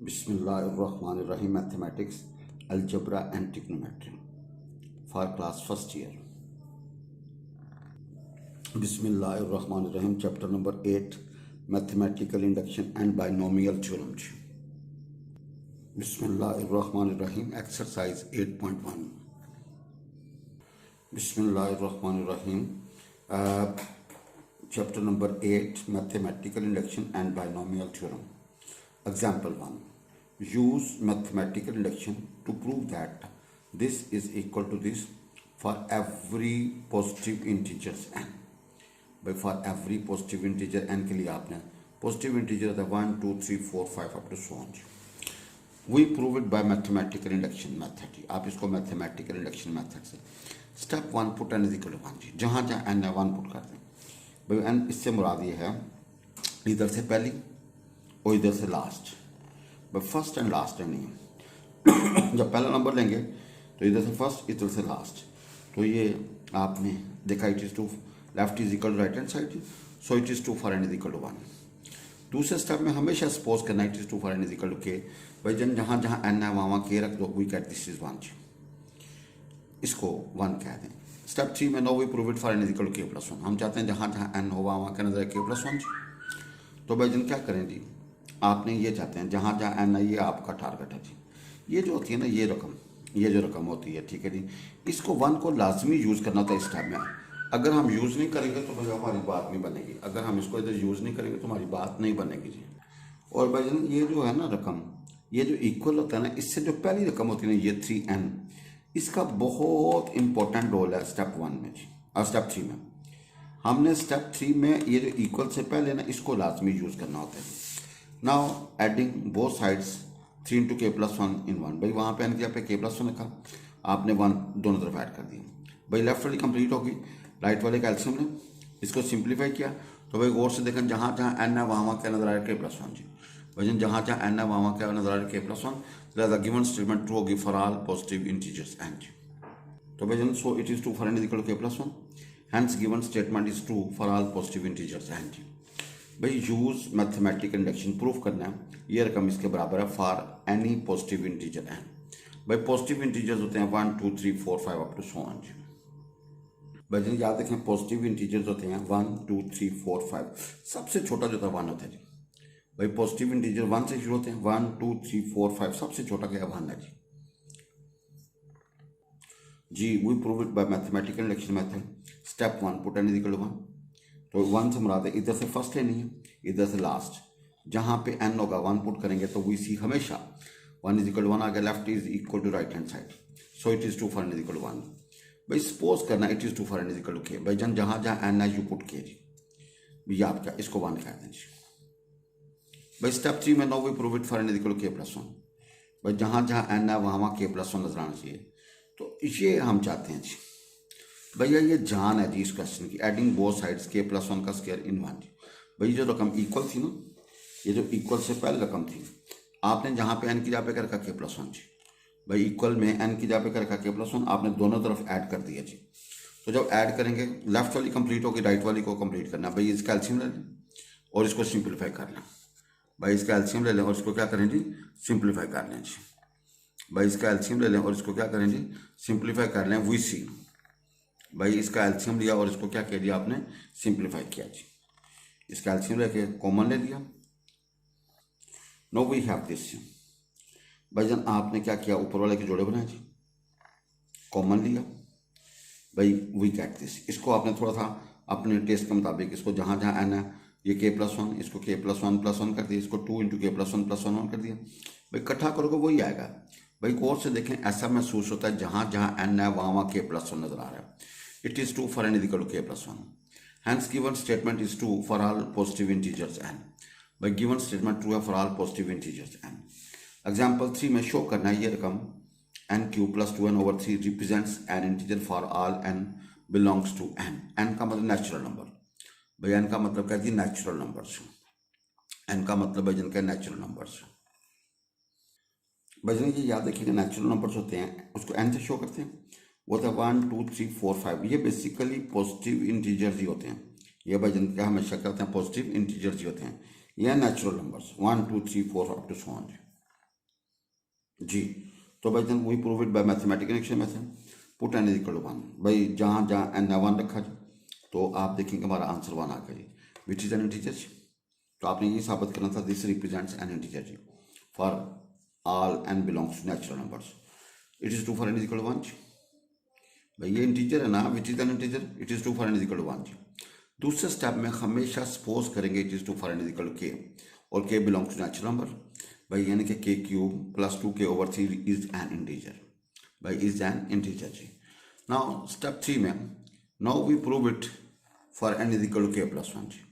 Bismillahirrahmanirrahim. Mathematics, Algebra and Trigonometry for class first year. Bismillahirrahmanirrahim. Chapter number 8, Mathematical Induction and Binomial Theorem. Bismillahirrahmanirrahim. Exercise 8.1. Bismillahirrahmanirrahim. Chapter number 8, Mathematical Induction and Binomial Theorem. Example 1. Use mathematical induction to prove that this is equal to this for every positive integers n. By for every positive integer n के लिए आपने positive integer होता है 1, 2, 3, 4, 5 up to so on. We prove it by mathematical induction method. आप इसको mathematical induction method से step 1 put n is equal to 1 जी. जहाँ जहाँ n है 1 put कर दें. भाई n इससे मुराद ये है इधर से पहली और इधर से last. But first and last है नहीं. जब पहला नंबर लेंगे तो इधर से फर्स्ट इधर से लास्ट. तो ये आपने देखा it is to left is equal to right hand side, so it is 2 for n is equal to 1. दूसरे स्टेप में हमेशा सपोज करना it is 2 for n is equal to k. भाई जन जहाँ जहाँ एन है वहाँ के रख दो. We get this is 1. इसको 1 कह दें. स्टेप 3 में now we prove it for n is equal to k plus 1. हम चाहते हैं जहाँ जहाँ एन हो वहाँ के नजर के प्लस 1. तो भाई जन क्या करें जी, आपने ये चाहते हैं जहाँ जहाँ एन है ये आपका टारगेट है जी. ये जो होती है ना ये रकम, ये जो रकम होती है, ठीक है जी, इसको 1 को लाजमी यूज़ करना होता है इस टाइम में. अगर हम यूज़ नहीं करेंगे तो भाई हमारी बात नहीं बनेगी. अगर हम इसको इधर यूज़ नहीं करेंगे तो हमारी बात नहीं बनेगी जी. और भाई जन ये जो है ना रकम, ये जो इक्वल होता है ना, इससे जो पहली रकम होती है ना ये 3n, इसका बहुत इंपॉर्टेंट रोल है स्टेप 1 में जी और स्टेप 3 में. हमने स्टेप 3 में ये जो इक्वल से पहले ना इसको लाजमी यूज़ करना होता है. Now adding both sides 3 into k plus 1 in 1. भाई वहाँ पे एन किया पे k plus 1 लिखा, आपने 1 दोनों तरफ ऐड कर दिया. भाई लेफ्ट वाली कंप्लीट होगी, राइट वाले का एल्सियम ने इसको सिंप्लीफाई किया. तो भाई गौर से देखें जहाँ जहाँ एन है वहाँ क्या नजर आ रहा है k plus 1 जी. भाई जहाँ जहाँ एन है वहाँ क्या नजर आ रहा है k plus 1. The given statement true होगी for all positive integers n जी. तो भाई जन so it is true for n is equal to k plus 1. Hence given statement is true for all positive integers n जी. भाई use mathematical induction proof करना है ये रकम इसके बराबर है for any positive integer n. भाई पॉजिटिव इंटीजर्स होते हैं 1, 2, 3, 4, 5 अप टू सो ऑन जी. भाई जन याद रखें पॉजिटिव इंटीजर्स होते हैं 1, 2, 3, 4, 5. सबसे छोटा जो था 1 होता है जी. भाई पॉजिटिव इंटीजर 1 से शुरू होते हैं. 1, 2, 3, 4, 5 सबसे छोटा क्या 1 है जी. जी we prove it by mathematical induction method. Step 1 put n is equal to 1. तो 1 से मुराद है इधर से फर्स्ट लेनी है, इधर से लास्ट. जहाँ पे n होगा 1 पुट करेंगे तो वी सी हमेशा 1 इज इक्वल टू 1 आ गया. Left is equal to right hand side, so it is 2 for n is equal to 1. भाई सपोज करना it is 2 for n is equal to k. भाई जन जहाँ जहाँ n है यू पुट k जी. भैया आप क्या इसको 1 कह दें जी. भाई स्टेप 3 में now we prove it for n is equal to k plus 1. भाई जहाँ जहाँ n है वहाँ k प्लस 1 नजर आना चाहिए. तो ये हम चाहते हैं जी. भैया ये जान है जी इस क्वेश्चन की. Adding both sides k plus 1 का स्क्वायर इन 1 जी. भाई जो रकम इक्वल थी ना, ये जो इक्वल से पहले रकम थी, आपने जहाँ पे n की जगह पे कर रखा k प्लस 1 जी. भाई इक्वल में n की जगह पे कर रखा k प्लस 1, आपने दोनों तरफ ऐड कर दिया जी. तो जब ऐड करेंगे लेफ्ट वाली कंप्लीट होगी, राइट वाली को कंप्लीट करना. भाई इसका एल्सियम ले लें और इसको सिंप्लीफाई कर लें. भाई इसका एल्सियम ले लें और इसको क्या करें जी, सिंप्लीफाई कर लें जी. भाई इसका एल्सियम ले लें और इसको क्या करें जी, सिंप्लीफाई कर लें. वी सी भाई इसका एल्सियम लिया और इसको क्या कह दिया आपने, सिंप्लीफाई किया जी. इसका एल्सियम लेके कॉमन ले लिया. Now we have this. भाई जन आपने क्या किया, ऊपर वाले के जोड़े बनाए जी, कॉमन लिया. भाई वी गेट दिस. इसको आपने थोड़ा सा अपने टेस्ट के मुताबिक इसको जहाँ जहाँ एन है ये k प्लस 1, इसको k प्लस 1 प्लस 1 कर दिया, इसको 2 इंटू k प्लस 1 प्लस 1 कर दिया. भाई इकट्ठा करोगे वही आएगा. भाई गौर से देखें ऐसा महसूस होता है जहाँ जहाँ एन है वहाँ k प्लस 1 नजर आ रहा है. It is 2 for n is equal to k plus 1. Hence given statement is true for all positive integers n. By given statement true है for all positive integers n. Example 3 में show करना है ये रकम n cube plus 2n over 3 represents an integer for all n belongs to n. n का मतलब natural number. भाई n का मतलब क्या है, नेचुरल नंबर्स. n का मतलब है जिनका नेचुरल नंबर्स. भाई ये याद रखिएगा नेचुरल नंबर्स होते हैं उसको n से शो करते हैं. वो था 1, 2, 3, 4, 5. ये बेसिकली पॉजिटिव इंटीजर्स ही होते हैं. ये भाई जिनका हमेशा करते हैं पॉजिटिव इंटीजर्स ही होते हैं. ये natural numbers 1, 2, 3, 4 up to so on. जी। तो भाई जन we prove it by mathematical induction method, put n is equal to one. भाई जहाँ जहाँ एन है वन रखा जी, तो आप देखेंगे हमारा आंसर वन आ गया जी, विच इज एन इंटीजर जी। तो आपने ये साबित करना था, दिस रिप्रेजेंट्स एन इंटीजर जी for all n belongs to natural numbers. It is true for n is equal to one जी। भाई ये इंटीजर है ना, which is an integer, it is true for n is equal to one जी। दूसरे step में हमेशा suppose करेंगे it is true for n is equal to के, और के बिलोंग्स टू नेचुरल नंबर। भाई यानी कि k cube plus 2k/3 is an integer. भाई इज एन इंटीजर जी। नाउ स्टेप 3 में, now we prove it for n is equal to k plus one जी।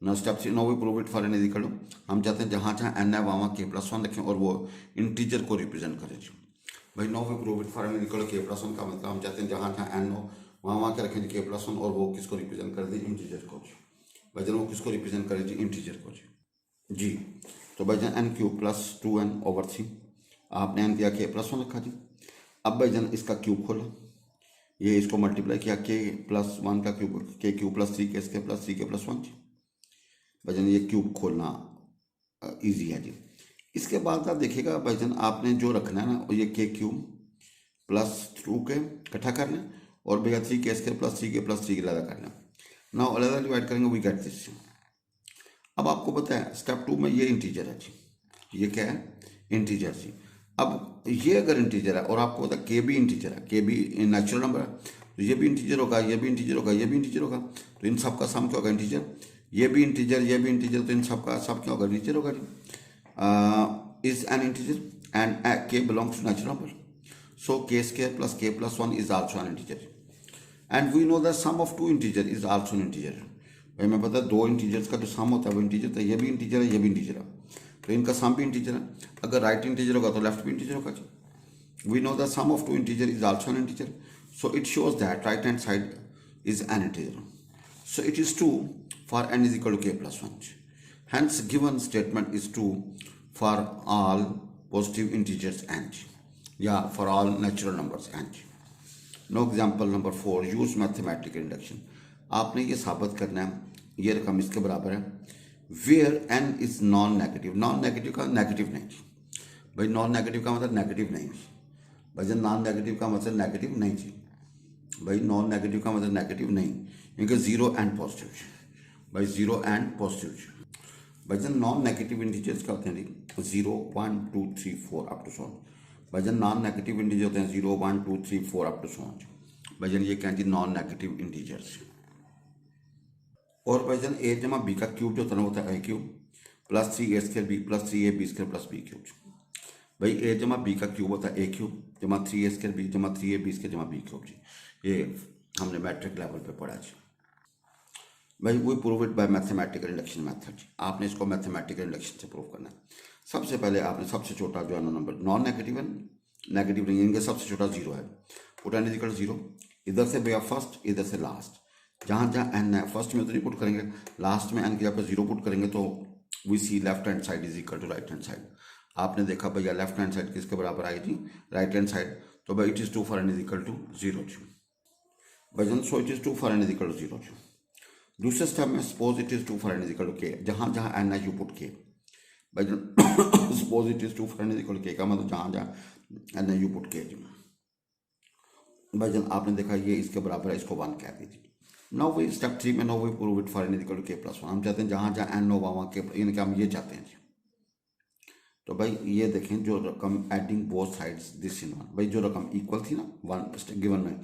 Now step 3, now we prove it for n is equal to, हम चाहते हैं जहाँ जहाँ n है वहाँ के प्लस वन रखें और वो इंटीजर को रिप्रेजेंट करें जी। भाई now we prove it for n is equal to k plus one का मतलब हम चाहते हैं जहाँ जहाँ एन हो वहाँ के रखें के प्लस वन, और वो किसको रिप्रेजेंट कर दे, इंटीजर को जी। भाई जन वो किसको रिप्रेजेंट करे जी, इंटीजर को जी। तो भाई जन एन क्यूब प्लस 2n/3, आपने एन किया के प्लस वन रखा जी। अब भाई जन इसका क्यूब खोला, ये इसको मल्टीप्लाई किया, के प्लस वन का क्यूब, के क्यूब प्लस 3 के इसके प्लस 3 के प्लस वन जी। भाई जन ये क्यूब खोलना ईजी है जी। इसके बाद आप देखिएगा भाई जन आपने जो रखना है ना, ये के क्यूब प्लस 2 के इकट्ठा कर लें, और भैया 3 के इसके प्लस 3 के प्लस 3 के अलग कर लें। ना अलग डिवाइड करेंगे, वी गेट दिस। अब आपको पता है स्टेप 2 में ये इंटीजर है जी, ये क्या है, इंटीजर जी। अब ये अगर इंटीजर है और आपको पता है के भी इंटीजर है, के भी नेचुरल नंबर है, तो ये भी इंटीजर होगा, ये भी इंटीजर होगा, ये भी इंटीजर होगा, तो इन सब का सम क्या होगा, इंटीजर। ये भी इंटीजर, ये भी इंटीजर, तो इन सब का सब क्या होगा, इंटीजर होगा जी। Is an integer and k belongs to natural number, so k square plus k plus one is also an integer, and we know the sum of two integer is also an integer. भाई मैं पता है दो integers का जो सम होता है वो इंटीजर, तो ये भी इंटीजर है, ये भी इंटीजर है, तो इनका सम भी इंटीजर है। अगर राइट इंटीजर होगा तो लेफ्ट भी इंटीजर होगा जी। We know the sum of two integer is also an integer, so it shows that right hand side is an integer, so it is true for n is equal to k plus one. Hence given statement is true for all positive integers n, yeah, for all natural numbers n। Know example number 4, use mathematical induction. आपने ये साबित करना है ये रकम इसके बराबर है where n is non negative. Non negative का नेगेटिव नहीं, भाई नॉन नेगेटिव का मतलब नेगेटिव नहीं, भाई जब नॉन नेगेटिव का मतलब नेगेटिव नहीं जी, भाई नॉन नेगेटिव का मतलब नेगेटिव नहीं, क्योंकि जीरो एंड पॉजिटिव, भाई जीरो एंड पॉजिटिव। भाई जब नॉन नेगेटिव इंटीजर्स क्या होते हैं जी, 0 1 2 3 4 अप टू सो ऑन। भाई जब नॉन नेगेटिव इंटीजर होते हैं 0 1 2 3 4 अप टू सो ऑन। भाई जन ये क्या है जी, नॉन नेगेटिव इंटीजर्स। और भाई जन ए जमा बी का क्यूब जो होता है ना, होता है a cube plus 3a² b plus 3ab² plus b cube. भाई ए जमा बी का क्यूब होता है ए क्यूब जमा 3a² बी जमा 3ab² जमा बी क्यूब जी। ये हमने मैट्रिक लेवल पे पढ़ा जी। भाई we prove it by mathematical induction method. आपने इसको मैथमेटिकल इंडक्शन से प्रूव करना है। सबसे पहले आपने सबसे छोटा जो है नंबर, नॉन नेगेटिव है, नेगेटिव नहीं, इनका सबसे छोटा 0 है, put n is equal to 0। इधर से भैया फर्स्ट, इधर से लास्ट, जहाँ जहाँ एन है फर्स्ट में तो नहीं पुट करेंगे, लास्ट में एन की जगह पर 0 पुट करेंगे, तो we see left hand side is equal to right hand side. आपने देखा भैया लेफ्ट हैंड साइड किसके बराबर आएगी, राइट हैंड साइड, तो भाई it is 2 for n is equal to 0 भजन, so it is 2 for n is equal to 0। दूसरे स्टेप में suppose it is 2 for n is equal to k, जहाँ जहाँ एन है यू पुट के। भजन suppose it is 2 for n is equal to k का मतलब जहाँ जहाँ एन है यू पुट के। भजन आपने देखा ये इसके बराबर है, इसको 1 कह दीजिए। नाउ वी स्टेप 3 में, now we prove it for n is equal to k plus 1। हम चाहते हैं जहाँ जहाँ एन हो वहाँ के, यानी कि हम ये चाहते हैं। तो भाई ये देखें जो रकम adding both sides this in one, भाई जो रकम इक्वल थी ना वन गिवन में,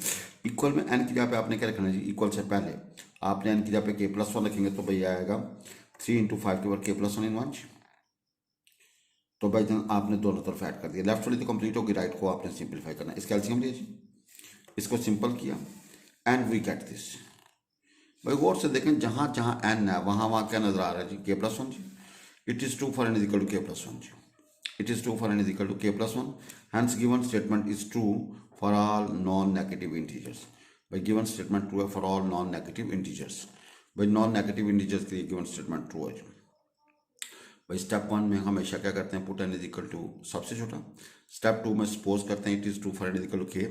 इक्वल में एन की जगह पे आपने क्या रखना है जी, इक्वल से पहले आपने एन की जगह पे के प्लस 1 रखेंगे, तो भाई आएगा 3 × 5 के बाद के प्लस 1 इन 1। तो भाई जन आपने दोनों तरफ ऐड कर दिया, लेफ्ट वाली तो कंप्लीट होगी, राइट को आपने सिंप्लीफाई करना है। इसका एलसीएम लीजिए, इसको सिंपल किया एंड वी गेट दिस। भाई गौर से देखें जहाँ जहाँ एन है वहाँ वहाँ क्या नजर आ रहा है जी, के प्लस 1 जी। It is 2 for n is equal to k plus 1 जी। It is true for n is equal to k plus 1. Hence given statement is true for all non-negative integers. By given statement true है for all non-negative integers. By non-negative integers के लिए given statement true है। भाई step 1 में हमेशा क्या करते हैं, put n is equal to सबसे छोटा। स्टेप 2 में सपोज करते हैं it is true for n is equal to k,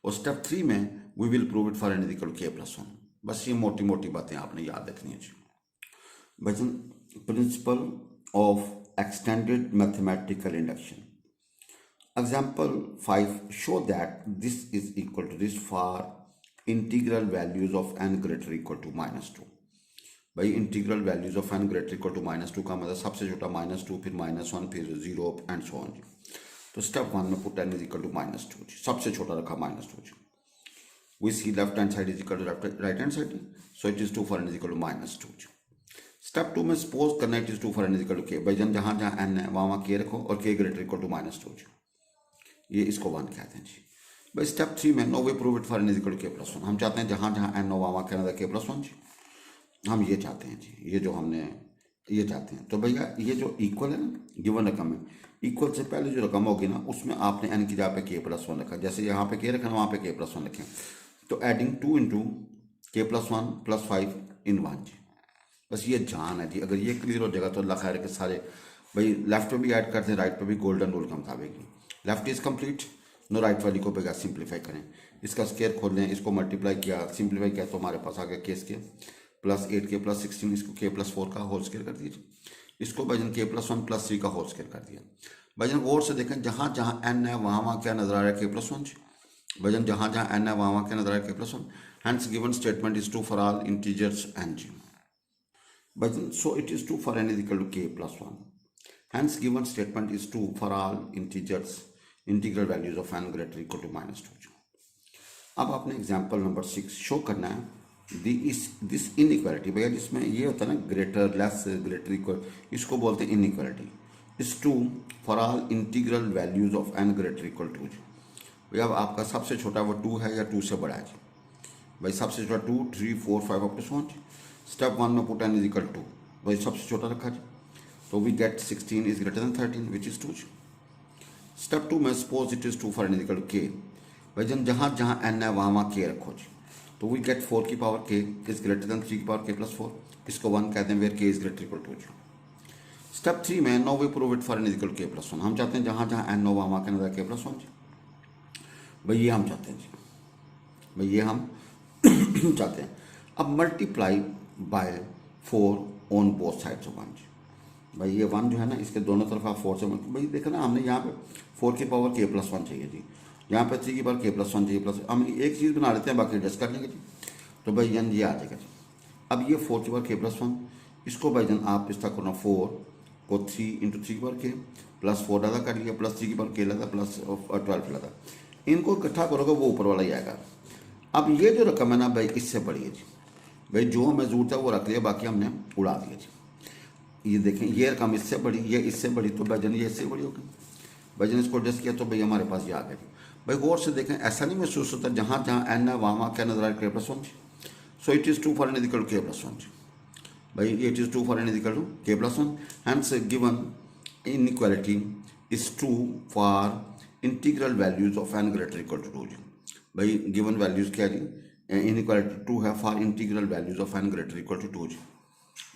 और स्टेप 3 में we will prove it for n is equal to k plus 1। बस ये मोटी मोटी बातें आपने याद रखनी है जी। भजन principle of extended mathematical induction. Example 5, show that this is equal to this for integral values of n greater equal to -2। भाई integral values of n greater equal to -2 का मतलब सबसे छोटा -2, फिर -1, फिर 0 एंड सो ऑन जी। तो step 1 में put n is equal to -2 जी, सबसे छोटा रखा -2 जी। We see left hand side is equal to left right hand side, so it is 2 for n is equal to -2 जी। स्टेप 2 में सपोज करना it is 2 for n is equal to k, भाई जहाँ जहाँ n है वहाँ k रखो और k ग्रेटर इक्वल टू -2 जी, ये इसको 1 कहते हैं जी। भाई स्टेप 3 में now we prove it for n is equal to k+1, हम चाहते हैं जहाँ जहाँ n हो वहाँ क्या होगा k+1 जी, हम ये चाहते हैं जी, ये जो हमने ये चाहते हैं। तो भैया ये जो इक्वल है ना, गिवन रकम है, इक्वल से पहले जो रकम होगी ना उसमें आपने n की जगह पे k+1 रखा, जैसे यहाँ पे k रखा वहाँ पे k+1 रखें, तो एडिंग 2 इंटू k+1 + 5 इन 1 जी। बस ये जान है जी, अगर ये क्लियर हो जाएगा तो अल्लाह खैर के सारे भाई लेफ्ट पे भी ऐड करते हैं राइट पे भी, गोल्डन रूल के मुताबिक left is complete, now right वाली को बेगा सिंप्लीफाई करें, इसका स्केयर खोल लें, इसको मल्टीप्लाई किया सिंप्लीफाई किया तो हमारे पास आ गया k स्केयर +8k + 16, इसको k+4 का होल स्केयर कर दीजिए, इसको भाईजान k+1 + 3 का होल स्केयर कर दिया। भाईजान गौर से देखें जहाँ जहाँ n है वहाँ वहाँ क्या नजर आ रहा है k+1 जी। भाईजान जहाँ जहाँ n है वहाँ वहाँ क्या नजर आ रहा है k+1, hence given statement is 2 for all integers n जी। भाईजान so it is 2 for n is equal to k+1, hence given statement is 2 for all integers integral values of n greater equal to -2 जी। अब आपने example number 6 show करना है this inequality, भैया जिसमें ये होता है ना ग्रेटर लेस ग्रेटर इक्वल, इसको बोलते हैं inequality, is 2 for all integral values of n greater equal to जी। भैया अब आपका सबसे छोटा वो 2 है या 2 से बड़ा है जी, भाई सबसे छोटा 2, 3, 4, 5 अप टू सो ऑन जी। स्टेप 1 में put n is equal to, भाई सबसे छोटा रखा जी, तो we get 16 is greater than 13 which is 2 जी। स्टेप 2 में suppose it is 2 for n is equal to k, भाई जहाँ जहाँ n है वहाँ वहाँ k रखो जी, तो वी गेट 4 की power k is greater than 3 की पावर k+4, इसको 1 कहते हैं where k is greater equal to जी। स्टेप 3 में now we prove it for n is equal to k+1, हम चाहते हैं जहाँ जहाँ n हो वहाँ वहाँ कहना k+1 जी, भाई ये हम चाहते हैं जी, भाई ये हम चाहते हैं। अब multiply by 4 on both sides of 1 जी, भाई ये 1 जो है ना इसके दोनों तरफ आप 4 से भाई देखो ना हमने यहाँ पे 4 की पावर k+1 चाहिए जी, यहाँ पे 3 की पावर k+1 चाहिए, प्लस हम एक चीज़ बना लेते हैं बाकी एडजस्ट कर लेंगे जी। तो भाई जान ये आ जाएगा जी। अब ये 4 की पावर k+1, इसको भाई जान आप इस तरह करना 4 को 3 इंटू 3 की पावर k +4 डाला कर लिया, प्लस 3 की पावर k लगा प्लस 12 लगा, इनको इकट्ठा करोगे वो ऊपर वाला ही आएगा। अब ये जो रकम है ना भाई इससे बड़ी है जी, भाई जो हमें जरूरत है वो रख लिया, बाकी हमने उड़ा दिया जी। ये देखें ये रकम इससे बड़ी, ये इससे बड़ी, तो भाईजान ये इससे बड़ी होगी, भाईजान इसको एडजस्ट किया तो भाई हमारे पास ये आ गया जी। भाई गौर से देखें ऐसा नहीं महसूस होता जहाँ जहाँ n है वहाँ वहाँ क्या नजर आ रहा है k+1 जी, so it is 2 for n is equal to k+1 जी, भाई it is 2 for n is equal to k+1, hence given inequality is 2 for integral values of n greater equal to 2 जी। भाई गिवन वैल्यूज क्या जी, inequality 2 है for integral values of n greater equal to 2 जी,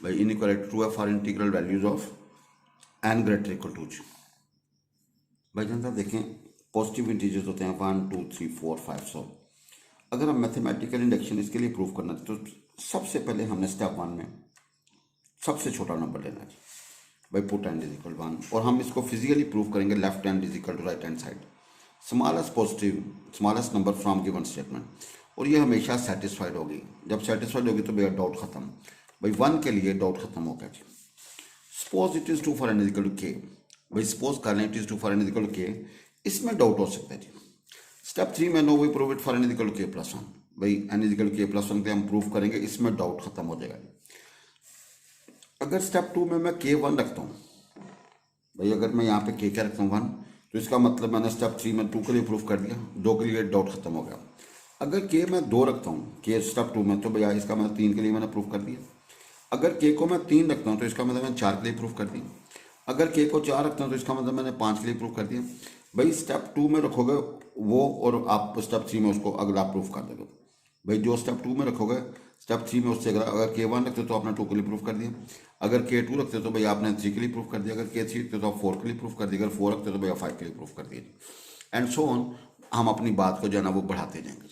भाई inequality 2 है for integral values of n greater equal to 2 जी। भाई जनता देखें पॉजिटिव इंटीजर्स होते हैं 1, 2, 3, 4, 5, 100। अगर हम मैथमेटिकल इंडक्शन इसके लिए प्रूव करना तो सबसे पहले हमने स्टेप 1 में सबसे छोटा नंबर लेना है भाई पुट n इज इक्वल 1, और हम इसको फिजिकली प्रूव करेंगे left hand is equal to right hand side, smallest positive smallest number from given statement, और ये हमेशा सेटिस्फाइड होगी, जब सेटिस्फाइड होगी तो भैया डाउट खत्म, भाई 1 के लिए डाउट खत्म हो गया जी। Suppose it is 2 for n is equal to k, भाई सपोज कर लें it is 2 for n is equal to k, इसमें डाउट हो सकता है जी। स्टेप 3 में now we prove it for n is equal to k+1, भाई n is equal to k+1 के हम प्रूव करेंगे, इसमें डाउट खत्म हो जाएगा। अगर स्टेप 2 में मैं k1 रखता हूँ, भाई अगर मैं यहाँ पे k क्या रखता हूँ 1, तो इसका मतलब मैंने स्टेप 3 में 2 के लिए प्रूव कर दिया, 2 के लिए डाउट खत्म हो गया। अगर k मैं 2 रखता हूँ k स्टेप 2 में, तो भैया इसका मतलब 3 के लिए मैंने प्रूव कर दिया। अगर k को मैं 3 रखता हूँ तो इसका मतलब मैंने 4 के लिए प्रूव कर दिया। अगर k को 4 रखता हूँ तो इसका मतलब मैंने 5 के लिए प्रूव कर दिया। भाई स्टेप 2 में रखोगे वो, और आप स्टेप 3 में उसको अगला प्रूफ कर दोगे। भाई जो स्टेप 2 में रखोगे स्टेप 3 में उससे अगर k1 रखते तो आपने 2 के लिए प्रूफ कर दिया, अगर k2 रखते तो भाई आपने 3 के लिए प्रूफ कर दिया, अगर k3 रखते तो आप 4 के लिए प्रूफ कर दिया, अगर 4 रखते तो भैया 5 के लिए प्रूफ कर दिया, एंड सो ऑन। हम अपनी बात को जो है ना वो बढ़ाते जाएंगे।